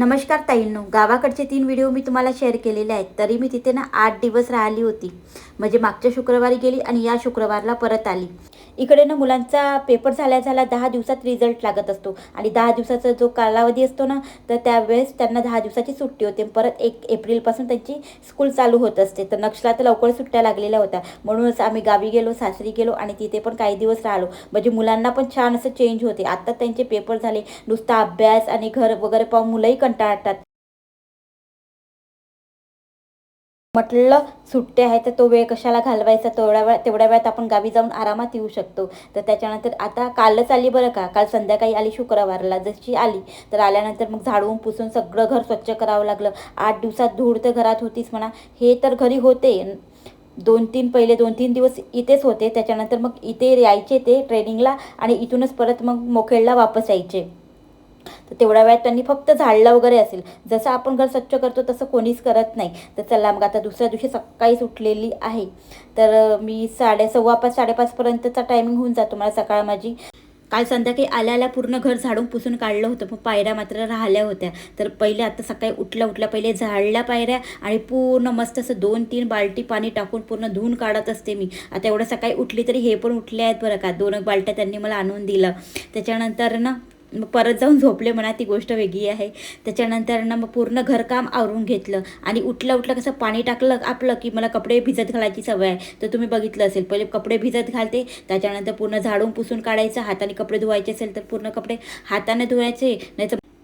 नमस्कार ताईंनो, गावाकडचे 3 व्हिडिओ मी तुम्हाला शेअर केलेले आहेत. तरी मी तिथे ना 8 दिवस राहिली होती. म्हणजे मागच्या शुक्रवारी गेली आणि या शुक्रवारला परत आली. इकडे ना मुलांचा पेपर झाल्या 10 दिवसात रिझल्ट लागत असतो आणि 10 दिवसाचा जो कालावधी असतो ना, तर त्यावेळेस त्यांना 10 दिवसाची सुट्टी होते. परत 1 एप्रिलपासून त्यांची स्कूल चालू होत असते. तर नक्षला तर लवकर सुट्ट्या लागलेल्या होत्या. म्हणूनच आम्ही गावी गेलो, सासरी गेलो आणि तिथे पण काही दिवस राहिलो. म्हणजे मुलांना पण छान असं चेंज होते. आता त्यांचे पेपर झाले, नुसता अभ्यास आणि घर वगैरे पाहून मुलंही कंटाळतात. म्हटलं सुट्टे आहे तर तो वेळ कशाला घालवायचा, तेवढ्या वेळात आपण गावी जाऊन आरामात येऊ शकतो. तर त्याच्यानंतर आता कालच आली बरं का. काल संध्याकाळी आली शुक्रवारला. जशी आली तर आल्यानंतर मग झाडून पुसून सगळं घर स्वच्छ करावं लागलं. 8 दिवसात धूळ तर घरात होतीच म्हणा. हे तर घरी होते. 2-3 दिवस इथेच होते. त्याच्यानंतर मग इथे यायचे ते ट्रेनिंगला आणि इथूनच परत मग मोखेडला वापस यायचे. तर तेवढ्या वेळात त्यांनी फक्त झाडलं वगैरे असेल. जसं आपण घर स्वच्छ करतो तसं कोणीच करत नाही. तर चला मग आता दुसऱ्या दिवशी सकाळीच उठलेली आहे. तर मी 5:15 5:30पर्यंतचा टायमिंग होऊन जातो मला सकाळ माझी. काल संध्याकाळी आल्या पूर्ण घर झाडून पुसून काढलं होतं. पण पायऱ्या मात्र राहिल्या होत्या. तर पहिले आता सकाळी उठल्या पहिले झाडल्या पायऱ्या आणि पूर्ण मस्त असं 2-3 बाल्टी पाणी टाकून पूर्ण धुवून काढत असते मी. आता एवढं सकाळी उठली तरी हे पण उठले आहेत बरं का. 2 बाल्ट्या त्यांनी मला आणून दिलं. त्याच्यानंतर ना मग परत जाऊन झोपले म्हणा, ती गोष्ट वेगळी आहे. त्याच्यानंतर ना मग पूर्ण घरकाम आवरून घेतलं आणि उठलं कसं पाणी टाकलं आपलं की मला कपडे भिजत घालायची सवय आहे. तर तुम्ही बघितलं असेल, पहिले कपडे भिजत घालते, त्याच्यानंतर पूर्ण झाडून पुसून काढायचं. हाताने कपडे धुवायचे असेल तर पूर्ण कपडे हाताने धुवायचे,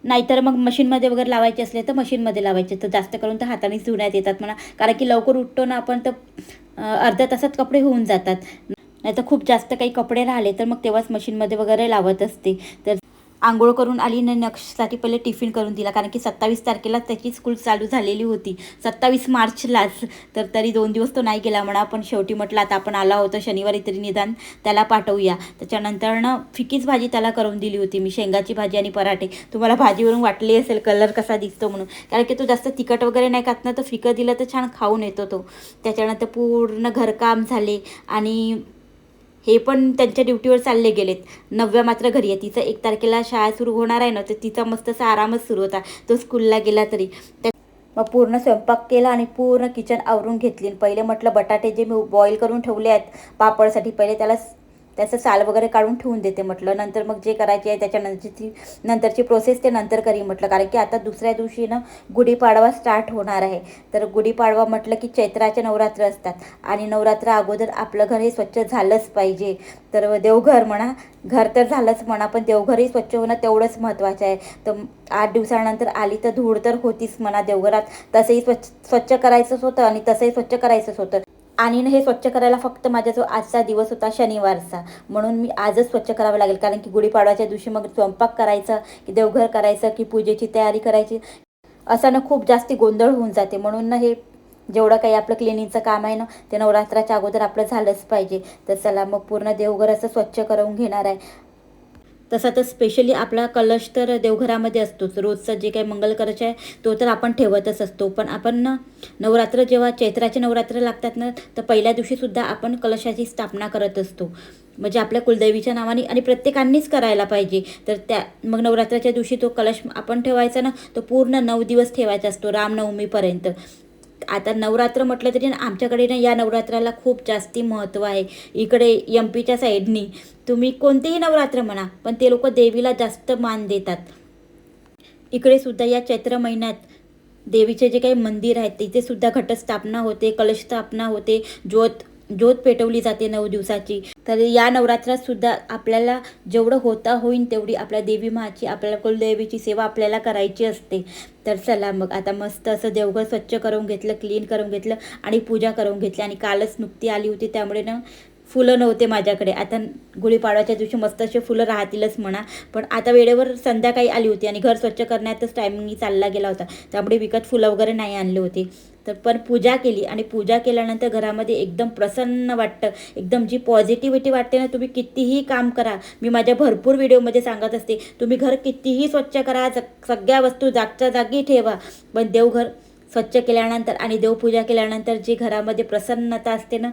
नाहीतर मग मशीनमध्ये वगैरे लावायचे असले तर मशीनमध्ये लावायचे. तर जास्त करून तर हातानेच धुण्यात येतात म्हणा, कारण की लवकर उठतो ना आपण तर अर्ध्या तासात कपडे होऊन जातात. नाहीतर खूप जास्त काही कपडे राहिले तर मग तेव्हाच मशीनमध्ये वगैरे लावत असते. तर अंघोळ करून आली ना, नक्षसाठी पहिले टिफिन करून दिला, कारण की 27 तारखेला त्याची स्कूल चालू झालेली होती, 27 मार्चलाच. तर तरी 2 दिवस तो नाही गेला म्हणा. पण शेवटी म्हटलं आता आपण आला होतो शनिवारी तरी निदान त्याला पाठवूया. त्याच्यानंतर ना फिकीच भाजी त्याला करून दिली होती मी, शेंगाची भाजी आणि पराठे. तुम्हाला भाजीवरून वाटली असेल कलर कसा दिसतो म्हणून, कारण की तो जास्त तिखट वगैरे नाही खात ना, तर फिकं दिलं तर छान खाऊन येतो तो. त्याच्यानंतर पूर्ण घरकाम झाले आणि हे पण त्यांच्या ड्युटीवर चालले गेलेत. नव्या मात्र घरी आहे. तिचं 1 तारखेला शाळा सुरू होणार आहे ना, तर तिचा मस्त असा आरामच सुरू होता. तो स्कूलला गेला तरी. मग पूर्ण स्वयंपाक केला आणि पूर्ण किचन आवरून घेतली. पहिले म्हटलं बटाटे जे मी बॉईल करून ठेवले आहेत पापडसाठी, पहिले त्याचं साल वगैरे काढून ठेवून देते म्हटलं. नंतर मग जे करायचे आहे नंतरची प्रोसेस ते नंतर करी म्हटलं, कारण की आता दुसऱ्या दिवशी ना गुढीपाडवा स्टार्ट होणार आहे. तर गुढीपाडवा म्हटलं की चैत्राचे नवरात्र असतात आणि नवरात्र अगोदर आपलं घर हे स्वच्छ झालंच पाहिजे. तर देवघर म्हणा, घर तर झालंच म्हणा, पण देवघरही स्वच्छ होणं तेवढंच महत्त्वाचं आहे. तर 8 दिवसानंतर आली तर धूळ तर होतीच म्हणा देवघरात. तसंही स्वच्छ करायचंच होतं आणि तसंही स्वच्छ करायचंच होतं. आणि हे स्वच्छ करायला फक्त माझा जो आजचा दिवस होता शनिवारचा, म्हणून मी आजच स्वच्छ करावं लागेल. कारण की गुढीपाडव्याच्या दिवशी मग स्वयंपाक करायचा की देवघर करायचं की पूजेची तयारी करायची, असा ना खूप जास्ती गोंधळ होऊन जाते. म्हणून ना हे जेवढं काही आपलं क्लिनिंगचं काम आहे ना, ते नवरात्राच्या अगोदर आपलं झालंच पाहिजे. तर चला मग पूर्ण देवघर असं स्वच्छ करून घेणार आहे. तसा तर स्पेशली आपला कलश तर देवघरामध्ये असतोच. रोजचं जे काही मंगल कलश आहे तो तर आपण ठेवतच असतो. पण आपण ना नवरात्र जेव्हा चैत्राचे नवरात्र लागतात ना, तर पहिल्या दिवशीसुद्धा आपण कलशाची स्थापना करत असतो. म्हणजे आपल्या कुलदेवीच्या नावाने, आणि प्रत्येकांनीच करायला पाहिजे. तर मग नवरात्राच्या दिवशी तो कलश आपण ठेवायचा ना, तो पूर्ण 9 दिवस ठेवायचा असतो, रामनवमीपर्यंत. आता नवरात्र म्हटलं तरी आमच्याकडे ना या नवरात्राला खूप जास्ती महत्त्व आहे. इकडे MP च्या साईडनी तुम्ही कोणतेही नवरात्र म्हणा, पण ते लोक देवीला जास्त मान देतात. इकडे सुद्धा या चैत्र महिन्यात देवीचे जे काही मंदिर आहेत तिथे सुद्धा घटस्थापना होते, कलश स्थापना होते, ज्योत पेटवली जाते 9 दिवसाची. तर या नवरात्रात सुद्धा आपल्याला जेवढं होईल तेवढी आपल्या देवी माची, आपल्या कुलदेवीची सेवा आपल्याला करायची असते. तर चला मग आता मस्त असं देवघर स्वच्छ करून घेतलं, क्लीन करून घेतलं आणि पूजा करून घेतली. आणि कालच नुकती आली होती त्यामुळे ना फुलं नव्हते माझ्याकडे. आता गुढीपाडव्याच्या दिवशी मस्त असे फुलं राहतीलच म्हणा, पण आता वेळेवर संध्याकाळी आली होती आणि घर स्वच्छ करण्यातच टायमिंग चालला गेला होता, त्यामुळे विकत फुलं वगैरे नाही आणले होते. तर पण पूजा केली आणि पूजा केल्यानंतर घरामध्ये एकदम प्रसन्न वाटतं. एकदम जी पॉझिटिव्हिटी वाटते ना, तुम्ही कितीही काम करा, मी माझ्या भरपूर व्हिडिओमध्ये सांगत असते, तुम्ही घर कितीही स्वच्छ करा, सगळ्या वस्तू जागच्या जागी ठेवा, पण देवघर स्वच्छ केल्यानंतर आणि देवपूजा केल्यानंतर जी घरामध्ये प्रसन्नता असते ना,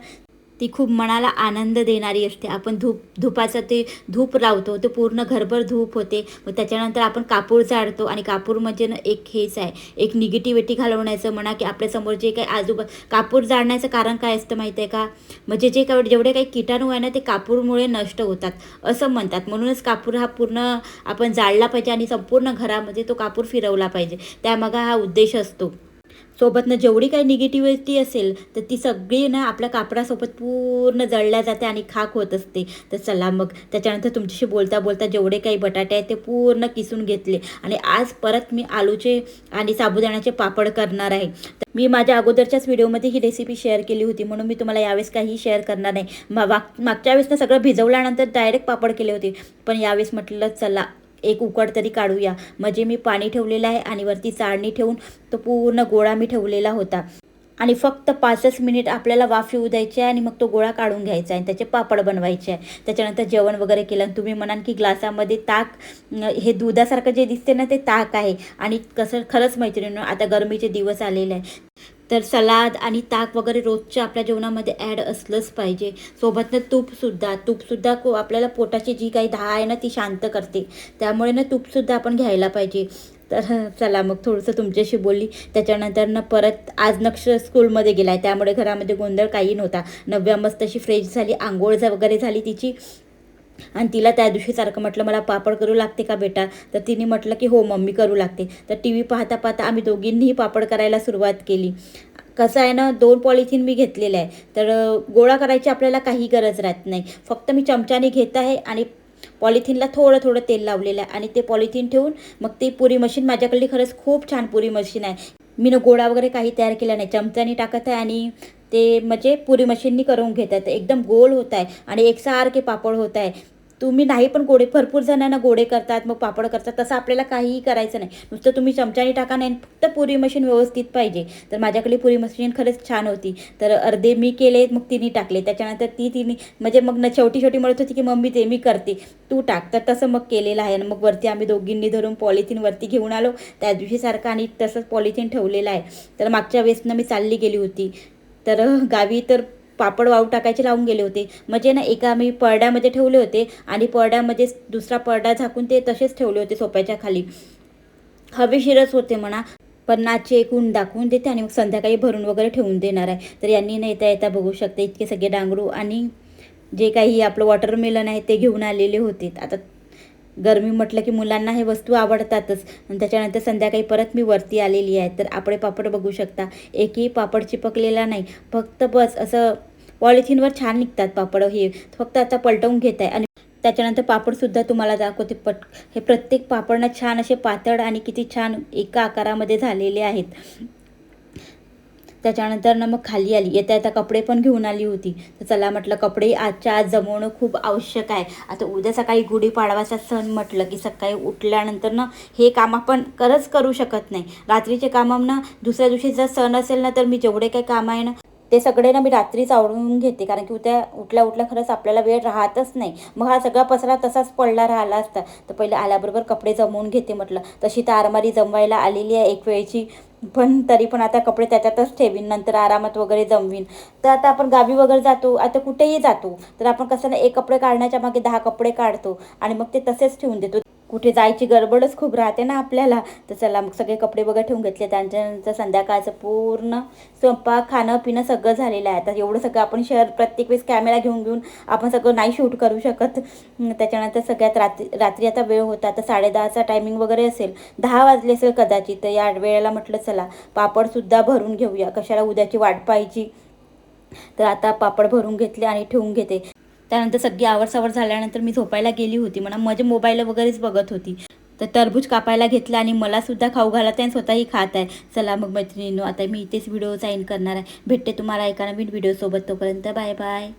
ती खूप मनाला आनंद देणारी असते. आपण धुपाचं ते धूप लावतो, ते पूर्ण घरभर धूप होते. मग त्याच्यानंतर आपण कापूर जाळतो आणि कापूर म्हणजे ना एक हेच आहे, एक निगेटिव्हिटी घालवण्याचं म्हणा, की आपल्यासमोर जे काही कापूर जाळण्याचं कारण काय असतं माहिती आहे का? म्हणजे जेवढे काही किटाणू आहे ना ते कापूरमुळे नष्ट होतात असं म्हणतात. म्हणूनच कापूर हा पूर्ण आपण जाळला पाहिजे आणि संपूर्ण घरामध्ये तो कापूर फिरवला पाहिजे. त्यामागे हा उद्देश असतो. सोबतनं जेवढी काही निगेटिव्हिटी असेल तर ती सगळी ना आपल्या कापडासोबत पूर्ण जळल्या जाते आणि खाक होत असते. तर चला मग त्याच्यानंतर तुमच्याशी बोलता बोलता जेवढे काही बटाटे आहेत ते पूर्ण किसून घेतले आणि आज परत मी आलूचे आणि साबुदाण्याचे पापड करणार आहे. मी माझ्या अगोदरच्याच व्हिडिओमध्ये ही रेसिपी शेअर केली होती, म्हणून मी तुम्हाला यावेळेस काही शेअर करणार नाही. मागच्या वेळेस ना सगळं भिजवल्यानंतर डायरेक्ट पापड केले होते, पण यावेळेस म्हटलं चला एक उकड तरी काढूया. म्हणजे मी पाणी ठेवलेलं आहे आणि वरती चाळणी ठेवून तो पूर्ण गोळा मी ठेवलेला होता आणि फक्त 5च मिनिट आपल्याला वाफ येऊ द्यायची आहे आणि मग तो गोळा काढून घ्यायचा आहे, त्याचे पापड बनवायचे आहे. त्याच्यानंतर जेवण वगैरे केलं आणि तुम्ही म्हणाल की ग्लासामध्ये ताक, हे दुधासारखं जे दिसते ना ते ताक आहे. आणि कसं खरंच मैत्रिणींनो, आता गरमीचे दिवस आलेले आहे तर सलाद आणि ताक वगैरे रोजच्या आपल्या जेवणामध्ये ॲड असलंच पाहिजे. सोबतनं तूपसुद्धा आपल्याला पोटाची जी काही धाह आहे ना ती शांत करते. त्यामुळे ना तूपसुद्धा आपण घ्यायला पाहिजे. तर चला मग थोडंसं तुमच्याशी बोलली. त्याच्यानंतर ना परत आज नक्ष स्कूलमध्ये गेला आहे, त्यामुळे घरामध्ये गोंधळ काही नव्हता. नव्या मस्त अशी फ्रेश झाली, आंघोळ वगैरे झाली तिची. आणि तिला त्या दिवशी सारखं म्हटलं मला पापड करू लागते का बेटा, तर तिने म्हटलं की हो मम्मी करू लागते. तर टी व्ही पाहता पाहता आम्ही दोघींनीही पापड करायला सुरुवात केली. कसं आहे ना, 2 पॉलिथिन मी घेतलेलं आहे, तर गोळा करायची आपल्याला काही गरज राहत नाही. फक्त मी चमच्याने घेत आहे आणि पॉलिथिनला थोडं थोडं तेल लावलेलं आहे आणि ते पॉलिथिन ठेवून मग ती पुरी मशीन, माझ्याकडली खरंच खूप छान पुरी मशीन आहे. मी ना गोळा वगैरे काही तयार केला नाही, चमच्याने टाकत आहे आणि ते म्हणजे पुरी मशीननी करून घेत आहे. एकदम गोल होत आहे आणि एकसारखे पापड होत आहे. तुम्ही नाही पण भरपूर जणांना गोडे करतात मग पापड करतात, तसं आपल्याला काहीही करायचं नाही. नुसतं तुम्ही चमच्याने टाका नाही, फक्त पुरी मशीन व्यवस्थित पाहिजे. तर माझ्याकडे पुरी मशीन खरंच छान होती, तर अर्धे मी केले मग तिने टाकले. त्याच्यानंतर तिने म्हणजे मग ना शेवटी म्हणत होती की मम्मी ते मी करते तू टाक, तर तसं मग केलेलं आहे. आणि मग वरती आम्ही दोघींनी धरून पॉलिथिन वरती घेऊन आलो त्या दिवशीसारखं आणि तसंच पॉलिथिन ठेवलेलं आहे. तर मागच्या वेळेसनं मी चालली गेली होती तर गावी, तर पापड वाळू टाकायचे लावून गेले होते. म्हणजे ना एका मी परड्यामध्ये ठेवले होते आणि परड्यामध्ये दुसरा परडा झाकून ते तसेच ठेवले होते सोप्याच्या खाली. हवेशीरच होते म्हणा, पण ना चेकून दाखवून देते आणि मग संध्याकाळी भरून वगैरे ठेवून देणार आहे. तर यांनी न येता बघू शकते इतके सगळे डांगरू आणि जे काही आपलं वॉटरमेलन आहे ते घेऊन आलेले होते. आता गरमी म्हटलं की मुलांना हे वस्तू आवडतातच. आणि त्याच्यानंतर संध्याकाळी परत मी वरती आलेली आहे. तर आपले पापड बघू शकता, एकही पापड चिपकलेला नाही, फक्त बस असं पॉलिथिनवर छान निघतात पापड. हे फक्त आता पलटवून घेत आहे आणि त्याच्यानंतर पापडसुद्धा तुम्हाला दाखवते. हे प्रत्येक पापडना छान असे पातळ आणि किती छान एका आकारामध्ये झालेले आहेत. त्याच्यानंतर ना मग खाली आली, येता येता कपडे पण घेऊन आली होती. तर चला म्हटलं कपडे आजच्या आज जमवणं खूप आवश्यक आहे. आता उद्या सकाळी गुढीपाडवाचा सण म्हटलं की सकाळी उठल्यानंतर ना हे काम आपण करू शकत नाही. रात्रीचे कामं ना दुसऱ्या दिवशी जर सण असेल ना तर मी जेवढे काही काम आहे ना ते सगळे ना मी रात्रीच आवरून घेते, कारण की उठल्या खरंच आपल्याला वेळ राहतच नाही. मग हा सगळा पसरा तसाच पडला राहिला असता. तर पहिले आल्याबरोबर कपडे जमवून घेते म्हटलं. तशी तर आरमारी जमवायला आलेली आहे एक वेळची, पण तरी पण आता कपडे त्याच्यातच ठेवीन, नंतर आरामात वगैरे जमवीन. तर आता आपण गावी वगैरे जातो, आता कुठेही जातो तर आपण कसं ना एक कपडे काढण्याच्या मागे 10 कपडे काढतो आणि मग ते तसेच ठेवून देतो. कुठे जायची गडबडच खूप राहते ना आपल्याला. तर चला मग सगळे कपडे वगैरे ठेवून घेतले. त्याच्यानंतर संध्याकाळचं पूर्ण स्वयंपाक खाणं पिणं सगळं झालेलं आहे. आता एवढं सगळं आपण प्रत्येक वेळेस कॅमेरा घेऊन आपण सगळं नाही शूट करू शकत. त्याच्यानंतर सगळ्यात रात्री आता वेळ होता, तर 10:30चा टायमिंग वगैरे असेल, 10 वाजले असेल कदाचित. तर या वेळेला म्हटलं चला पापडसुद्धा भरून घेऊया, कशाला उद्याची वाट पाहायची. तर आता पापड भरून घेतले आणि ठेवून घेते. त्यानंतर सगळी आवरसावर झाल्यानंतर मी झोपायला गेली होती म्हणा, माझे मोबाईल वगैरेच बघत होती. तर टरबूज कापायला घेतलं आणि मला सुद्धा खाऊ घालत आहे आणि स्वतःही खात आहे. चला मग मैत्रिणींनो, आता मी इथेच व्हिडिओ साईन करणार आहे. भेटते तुम्हाला एका नवीन व्हिडिओसोबत. तोपर्यंत बाय बाय.